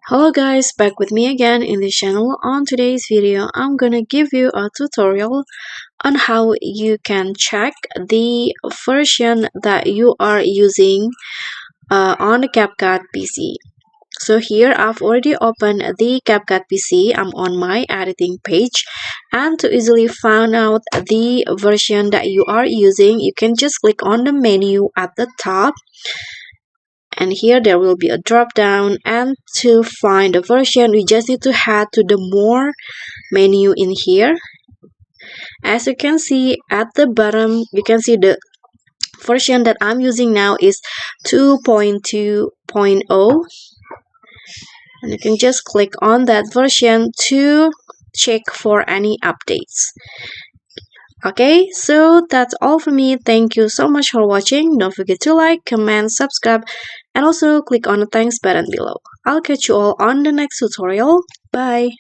Hello guys, back with me again in this channel. On today's video, I'm gonna give you a tutorial on how you can check the version that you are using on the CapCut PC. So here I've already opened the CapCut PC. I'm on my editing page, and to easily find out the version that you are using, you can just click on the menu at the top, and here there will be a drop down, and to find the version we just need to head to the more menu in here. As you can see at the bottom, you can see the version that I'm using now is 2.2.0, and you can just click on that version to check for any updates. Okay, so that's all for me. Thank you so much for watching. Don't forget to like, comment, subscribe, and also click on the thanks button below. I'll catch you all on the next tutorial. Bye!